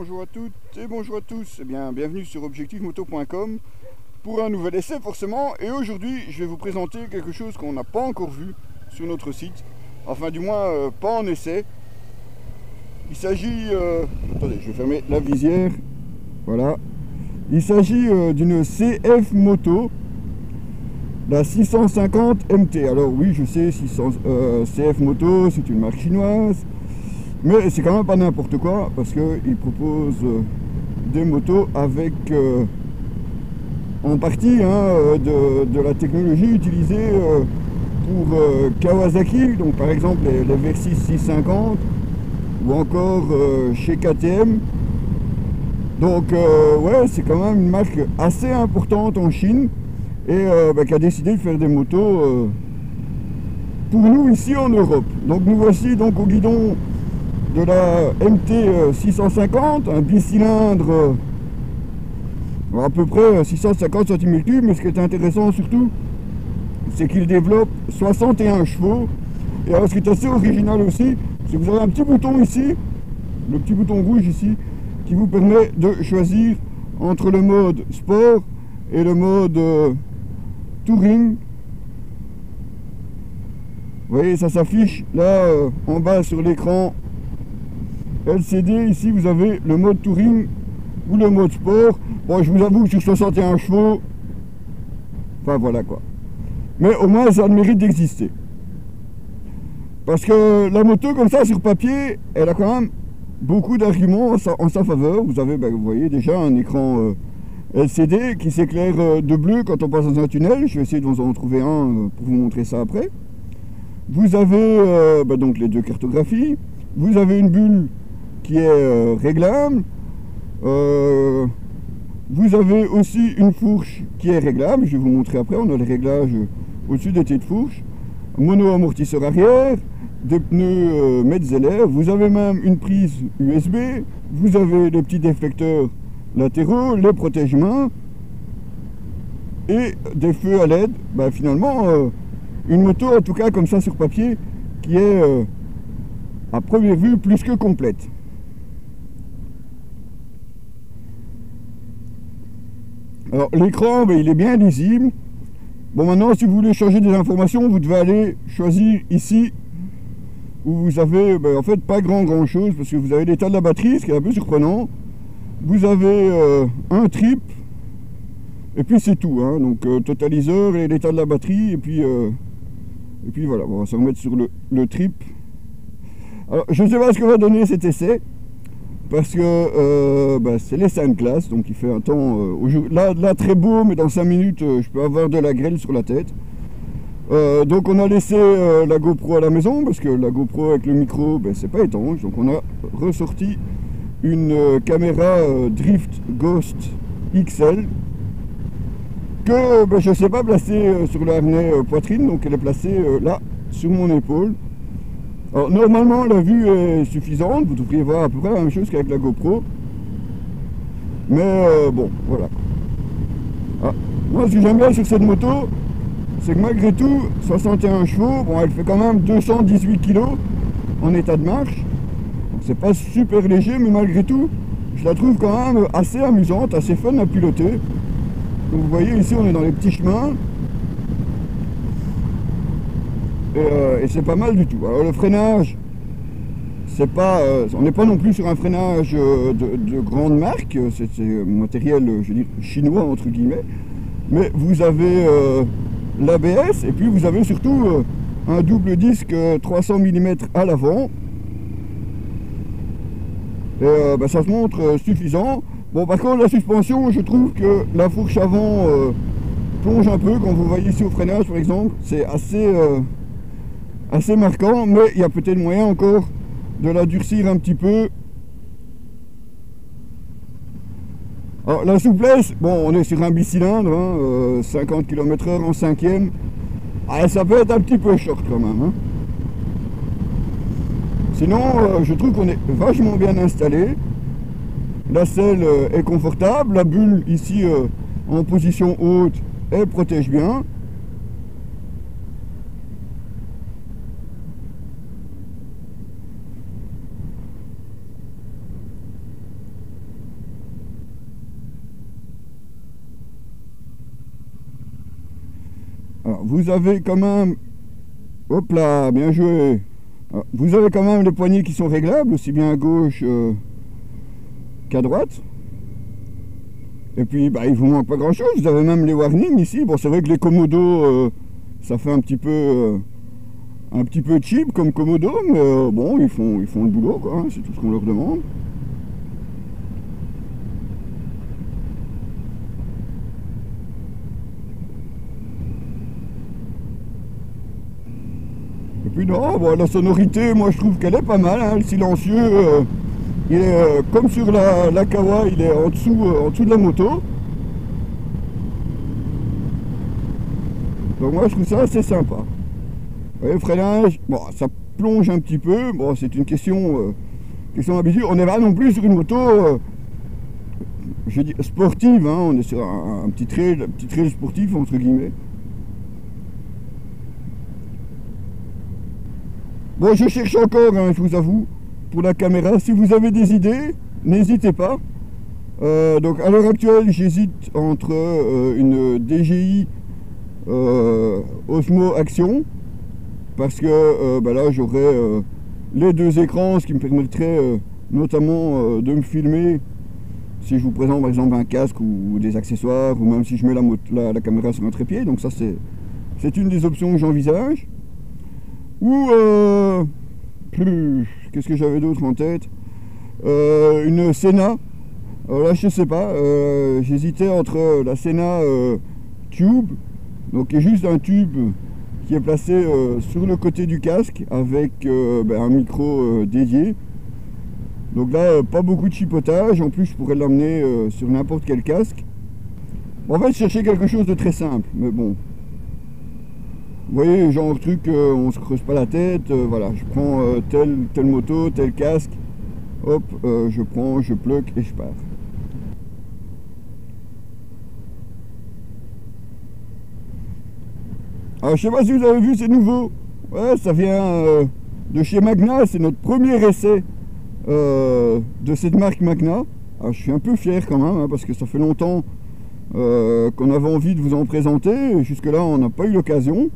bonjour à toutes et bonjour à tous. Eh bien, bienvenue sur objectifmoto.com pour un nouvel essai forcément. Et aujourd'hui, je vais vous présenter quelque chose qu'on n'a pas encore vu sur notre site. Enfin, du moins, pas en essai. Il s'agit... attendez, je vais fermer la visière. Voilà. Il s'agit d'une CF Moto, la 650 MT. Alors oui, je sais, CF Moto, c'est une marque chinoise. Mais c'est quand même pas n'importe quoi, parce qu'ils proposent des motos avec en partie de la technologie utilisée pour Kawasaki, donc par exemple les Versys 650 ou encore chez KTM. Donc ouais, c'est quand même une marque assez importante en Chine et qui a décidé de faire des motos pour nous ici en Europe. Donc nous voici donc au guidon de la MT 650, un bicylindre à peu près 650 cm3, mais ce qui est intéressant surtout, c'est qu'il développe 61 chevaux. Et alors ce qui est assez original aussi, c'est que vous avez un petit bouton ici, le petit bouton rouge ici, qui vous permet de choisir entre le mode sport et le mode touring. Vous voyez, ça s'affiche là en bas sur l'écran LCD. Ici vous avez le mode touring ou le mode sport. Bon, je vous avoue que sur 61 chevaux, enfin voilà quoi, mais au moins ça a le mérite d'exister, parce que la moto comme ça sur papier, elle a quand même beaucoup d'arguments en sa faveur. Vous avez, vous voyez déjà un écran LCD qui s'éclaire de bleu quand on passe dans un tunnel. Je vais essayer de vous en trouver un pour vous montrer ça après. Vous avez donc les deux cartographies. Vous avez une bulle qui est réglable. Vous avez aussi une fourche qui est réglable. Je vais vous montrer après. On a les réglages au-dessus des têtes de fourche. Mono-amortisseur arrière, des pneus Metzeler. Vous avez même une prise USB. Vous avez les petits déflecteurs latéraux, les protège-mains et des feux à LED. Finalement, une moto, en tout cas comme ça sur papier, qui est à première vue plus que complète. Alors l'écran, il est bien lisible. Bon, maintenant si vous voulez changer des informations, vous devez aller choisir ici où vous avez en fait pas grand chose, parce que vous avez l'état de la batterie, ce qui est un peu surprenant. Vous avez un trip et puis c'est tout, donc totaliseur et l'état de la batterie, et puis voilà. On va se remettre sur le trip. Alors je ne sais pas ce que va donner cet essai, parce que c'est l'essai de classe, donc il fait un temps là très beau, mais dans 5 minutes je peux avoir de la grêle sur la tête. Donc on a laissé la GoPro à la maison, parce que la GoPro avec le micro, c'est pas étanche. Donc on a ressorti une caméra Drift Ghost XL que je ne sais pas placer sur le harnais poitrine, donc elle est placée là sur mon épaule. Alors normalement la vue est suffisante, vous devriez voir à peu près la même chose qu'avec la GoPro, mais bon voilà. Moi ce que j'aime bien sur cette moto, c'est que malgré tout 61 chevaux, elle fait quand même 218 kg en état de marche, donc c'est pas super léger, mais malgré tout je la trouve quand même assez amusante, assez fun à piloter. Donc vous voyez ici on est dans les petits chemins. Et c'est pas mal du tout. Alors le freinage, c'est pas, on n'est pas non plus sur un freinage de grande marque, c'est matériel, je veux dire, chinois entre guillemets, mais vous avez l'ABS, et puis vous avez surtout un double disque 300 mm à l'avant, et ça se montre suffisant. Bon, par contre la suspension, je trouve que la fourche avant plonge un peu, quand vous voyez ici au freinage par exemple, c'est assez marquant, mais il y a peut-être moyen encore de la durcir un petit peu. Alors la souplesse, on est sur un bicylindre, 50 km/h en 5e, ça peut être un petit peu short quand même, Sinon je trouve qu'on est vachement bien installé. La selle est confortable, la bulle ici en position haute, elle protège bien. Alors, vous avez quand même... Hop là, bien joué. Alors, vous avez quand même les poignées qui sont réglables, aussi bien à gauche qu'à droite. Et puis, bah, il vous manque pas grand chose. Vous avez même les warnings ici. Bon, c'est vrai que les Komodo, ça fait un petit peu cheap comme Komodo, mais bon, ils font le boulot, quoi. Hein, c'est tout ce qu'on leur demande. Et puis non, bon, la sonorité, moi je trouve qu'elle est pas mal. Hein, le silencieux, il est comme sur la Kawa, il est en dessous de la moto. Donc moi je trouve ça assez sympa. Le freinage, bon, ça plonge un petit peu. Bon, c'est une question d'habitude. On n'est pas non plus sur une moto, je dis sportive. Hein, on est sur un petit trail sportif entre guillemets. Bon, je cherche encore, hein, je vous avoue, pour la caméra. Si vous avez des idées, n'hésitez pas. Donc à l'heure actuelle, j'hésite entre une DJI Osmo Action, parce que bah là j'aurais les deux écrans, ce qui me permettrait notamment de me filmer si je vous présente par exemple un casque ou des accessoires, ou même si je mets la caméra sur un trépied. Donc ça c'est une des options que j'envisage. Ou qu'est-ce que j'avais d'autre en tête, une Sena. Là je sais pas, j'hésitais entre la Sena Tube, donc qui est juste un tube qui est placé sur le côté du casque avec un micro dédié. Donc là pas beaucoup de chipotage, en plus je pourrais l'emmener sur n'importe quel casque. En fait je cherchais quelque chose de très simple, mais bon, vous voyez, genre truc, on se creuse pas la tête, voilà, je prends telle moto, tel casque, hop, je prends, je plug et je pars. Alors je sais pas si vous avez vu, c'est nouveau. Ouais, ça vient de chez Magna, c'est notre premier essai de cette marque Magna. Alors je suis un peu fier quand même, hein, parce que ça fait longtemps qu'on avait envie de vous en présenter, jusque là on n'a pas eu l'occasion.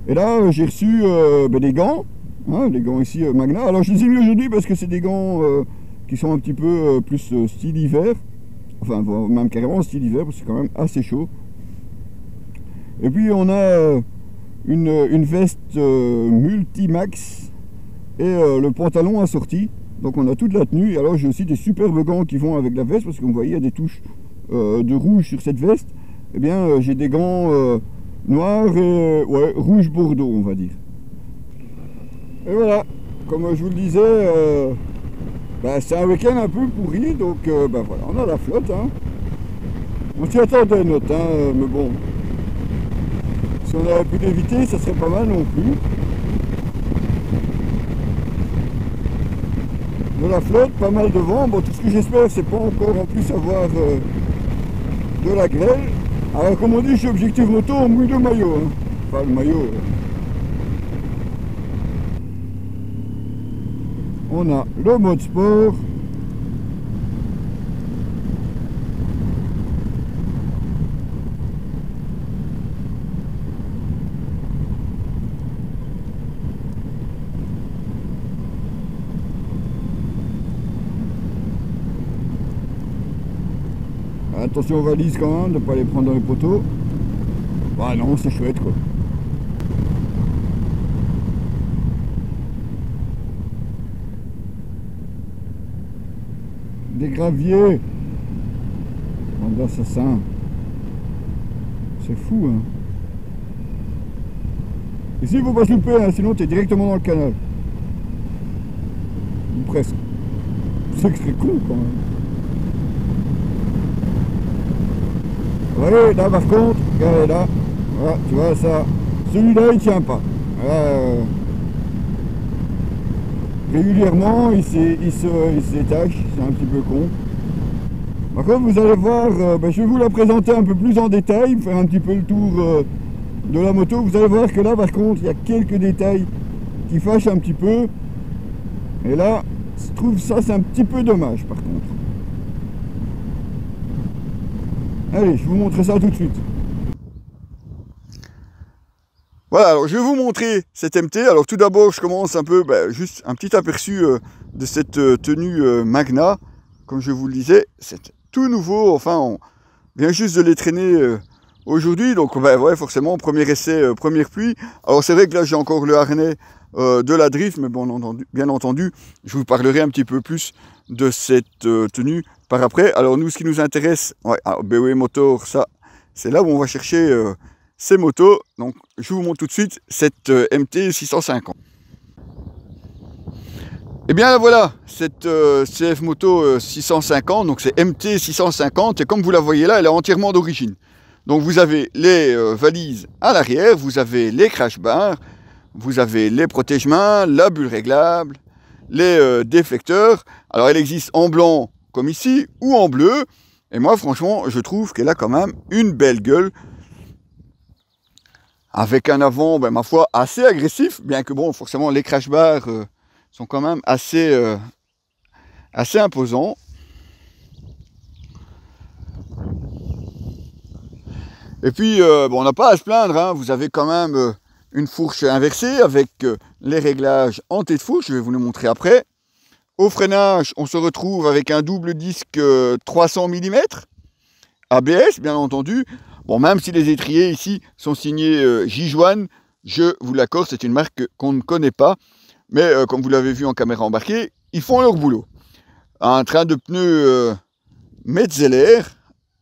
Et là j'ai reçu des gants, hein, les gants ici Magna. Alors je les ai mis aujourd'hui parce que c'est des gants qui sont un petit peu plus style hiver, enfin même carrément style hiver, parce que c'est quand même assez chaud. Et puis on a une veste multimax et le pantalon assorti. Donc on a toute la tenue. Et alors j'ai aussi des superbes gants qui vont avec la veste, parce que vous voyez il y a des touches de rouge sur cette veste. Eh bien j'ai des gants noirs et ouais, rouge bordeaux on va dire. Et voilà, comme je vous le disais, c'est un week-end un peu pourri. Donc voilà, on a la flotte. Hein. On s'y attendait notre, hein, mais bon. Si on avait pu l'éviter, ça serait pas mal non plus. De la flotte, pas mal de vent. Bon, tout ce que j'espère, c'est pas encore en plus avoir de la grêle. Alors, comme on dit, chez Objectif Moto, on mouille le maillot. Hein. Enfin, le maillot. On a le mode sport. Attention aux valises quand même, de ne pas les prendre dans les poteaux. Bah non, c'est chouette quoi. Des graviers. Bande d'assassins. C'est fou hein. Ici il faut pas se louper, hein, sinon tu es directement dans le canal. Ou presque. C'est que c'est con quand même. Voyez, là par contre, regardez là, voilà, tu vois ça, celui-là il tient pas. Régulièrement il s'étache, c'est un petit peu con. Par contre vous allez voir, je vais vous la présenter un peu plus en détail, faire un petit peu le tour de la moto. Vous allez voir que là par contre il y a quelques détails qui fâchent un petit peu. Et là, je trouve ça c'est un petit peu dommage par contre. Allez, je vous montre ça tout de suite. Voilà, alors je vais vous montrer cette MT. Alors tout d'abord, je commence un peu, juste un petit aperçu de cette tenue Magna. Comme je vous le disais, c'est tout nouveau. Enfin, on vient juste de les traîner aujourd'hui. Donc, ouais, forcément, premier essai, première pluie. Alors c'est vrai que là, j'ai encore le harnais de la drift, mais bon, bien entendu, je vous parlerai un petit peu plus de cette tenue par après. Alors nous, ce qui nous intéresse, ouais, BOE Motor, ça, c'est là où on va chercher ces motos. Donc je vous montre tout de suite cette MT 650. Et bien là voilà, cette CF Moto 650, donc c'est MT 650, et comme vous la voyez là, elle est entièrement d'origine. Donc vous avez les valises à l'arrière, vous avez les crash bars, vous avez les protège-mains, la bulle réglable, les déflecteurs. Alors elle existe en blanc comme ici, ou en bleu, et moi franchement je trouve qu'elle a quand même une belle gueule, avec un avant, ma foi, assez agressif, bien que bon, forcément les crash bars sont quand même assez imposants. Et puis, on n'a pas à se plaindre, hein, vous avez quand même une fourche inversée avec les réglages en tête de fourche, je vais vous le montrer après. Au freinage, on se retrouve avec un double disque 300 mm, ABS bien entendu. Bon, même si les étriers ici sont signés Jijuan, je vous l'accorde, c'est une marque qu'on ne connaît pas. Mais comme vous l'avez vu en caméra embarquée, ils font leur boulot. Un train de pneus Metzeler,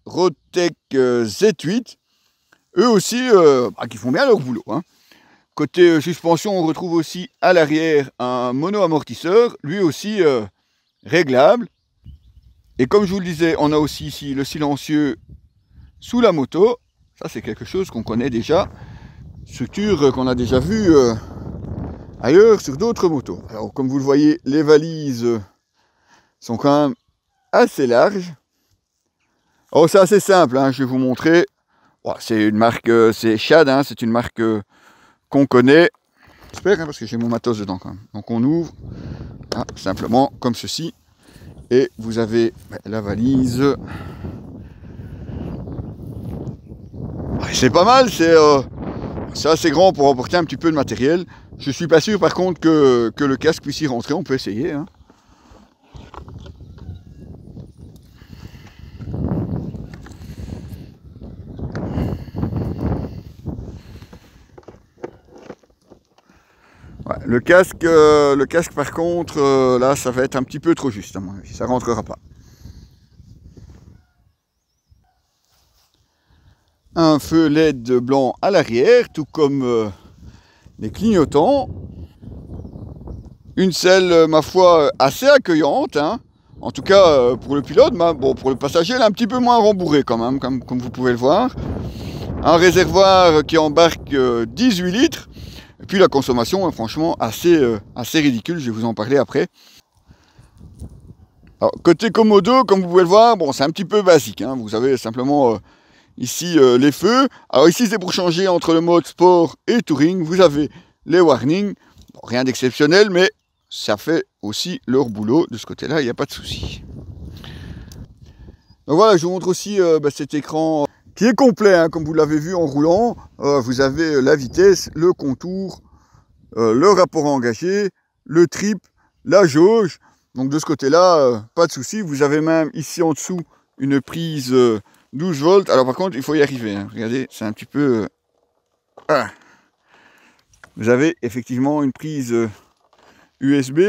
Rotec Z8, eux aussi, qui font bien leur boulot. Hein. Côté suspension, on retrouve aussi à l'arrière un mono-amortisseur, lui aussi réglable. Et comme je vous le disais, on a aussi ici le silencieux sous la moto. Ça, c'est quelque chose qu'on connaît déjà. Structure qu'on a déjà vue ailleurs sur d'autres motos. Alors, comme vous le voyez, les valises sont quand même assez larges. Alors, c'est assez simple, hein, je vais vous montrer. Bon, c'est une marque, c'est Shad, hein, c'est une marque qu'on connaît. J'espère, hein, parce que j'ai mon matos dedans quand même. Donc, on ouvre simplement comme ceci. Et vous avez la valise. C'est pas mal, c'est assez grand pour emporter un petit peu de matériel. Je suis pas sûr par contre que le casque puisse y rentrer, on peut essayer. Hein. Ouais, le casque par contre, là ça va être un petit peu trop juste à mon avis, ça rentrera pas. Un feu LED blanc à l'arrière, tout comme les clignotants. Une selle, ma foi, assez accueillante. Hein. En tout cas, pour le pilote, bon, pour le passager, elle est un petit peu moins rembourrée quand même, comme vous pouvez le voir. Un réservoir qui embarque 18 litres. Et puis la consommation est franchement assez ridicule, je vais vous en parler après. Alors, côté commodo, comme vous pouvez le voir, bon, c'est un petit peu basique. Hein. Vous avez simplement ici les feux. Alors ici, c'est pour changer entre le mode sport et touring. Vous avez les warnings. Bon, rien d'exceptionnel, mais ça fait aussi leur boulot. De ce côté-là, il n'y a pas de souci. Donc voilà, je vous montre aussi cet écran qui est complet, hein, comme vous l'avez vu en roulant. Vous avez la vitesse, le contour, le rapport engagé, le trip, la jauge. Donc de ce côté-là, pas de souci. Vous avez même ici en dessous une prise 12 volts. Alors par contre, il faut y arriver. Hein. Regardez, c'est un petit peu... Vous avez effectivement une prise USB.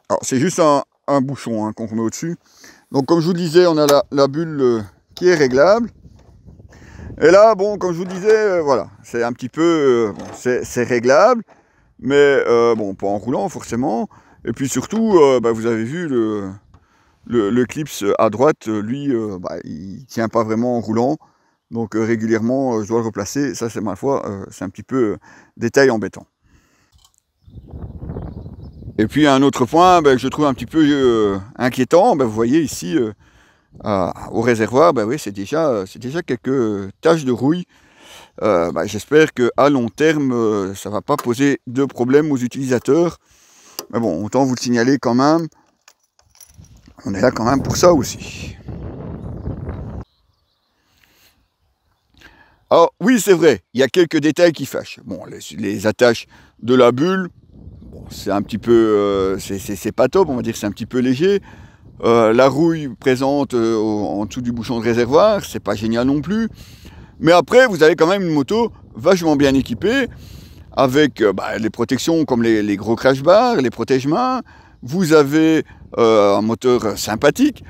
Alors c'est juste un bouchon hein, qu'on remet au-dessus. Donc comme je vous disais, on a la bulle qui est réglable. Et là, bon, comme je vous disais, voilà, c'est un petit peu... bon, c'est réglable. Mais bon, pas en roulant forcément. Et puis surtout, vous avez vu le clips à droite, lui, il tient pas vraiment en roulant. Donc régulièrement, je dois le replacer. Ça, c'est ma foi, c'est un petit peu détail embêtant. Et puis un autre point, je trouve un petit peu inquiétant. Vous voyez ici, au réservoir, oui, c'est déjà quelques taches de rouille. J'espère qu'à long terme, ça ne va pas poser de problème aux utilisateurs. Mais bon, autant vous le signaler quand même. On est là quand même pour ça aussi. Alors oui, c'est vrai, il y a quelques détails qui fâchent. Bon, les attaches de la bulle, bon, c'est un petit peu, c'est pas top, on va dire que c'est un petit peu léger. La rouille présente en dessous du bouchon de réservoir, c'est pas génial non plus. Mais après, vous avez quand même une moto vachement bien équipée, avec les protections comme les gros crash bars, les protège-mains. Vous avez un moteur sympathique,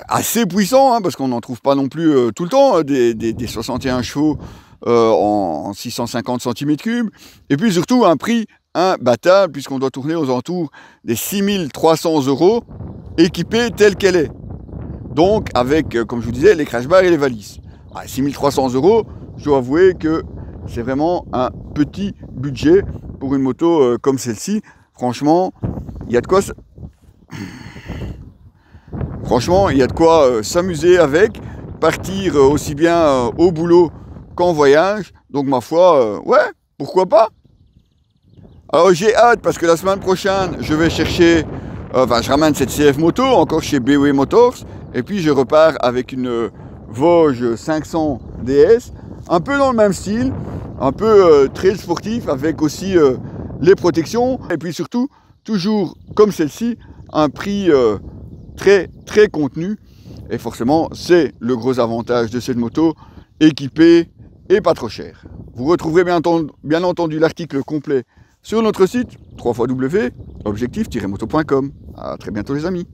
assez puissant, hein, parce qu'on n'en trouve pas non plus tout le temps, des 61 chevaux en 650 cm3. Et puis surtout un prix imbattable, puisqu'on doit tourner aux alentours des 6300 € équipée telle qu'elle est. Donc avec, comme je vous disais, les crash bars et les valises. 6300 €, je dois avouer que c'est vraiment un petit budget pour une moto comme celle-ci. Franchement, il y a de quoi... Franchement, il y a de quoi s'amuser avec, partir aussi bien au boulot qu'en voyage. Donc ma foi, ouais, pourquoi pas. Alors j'ai hâte parce que la semaine prochaine, je vais chercher, je ramène cette CF moto encore chez BW Motors. Et puis je repars avec une Vosges 500 DS, un peu dans le même style, un peu trail sportif avec aussi les protections. Et puis surtout, toujours comme celle-ci, un prix très contenu. Et forcément, c'est le gros avantage de cette moto, équipée et pas trop chère. Vous retrouverez bien entendu l'article complet sur notre site www.objectif-moto.com. À très bientôt les amis.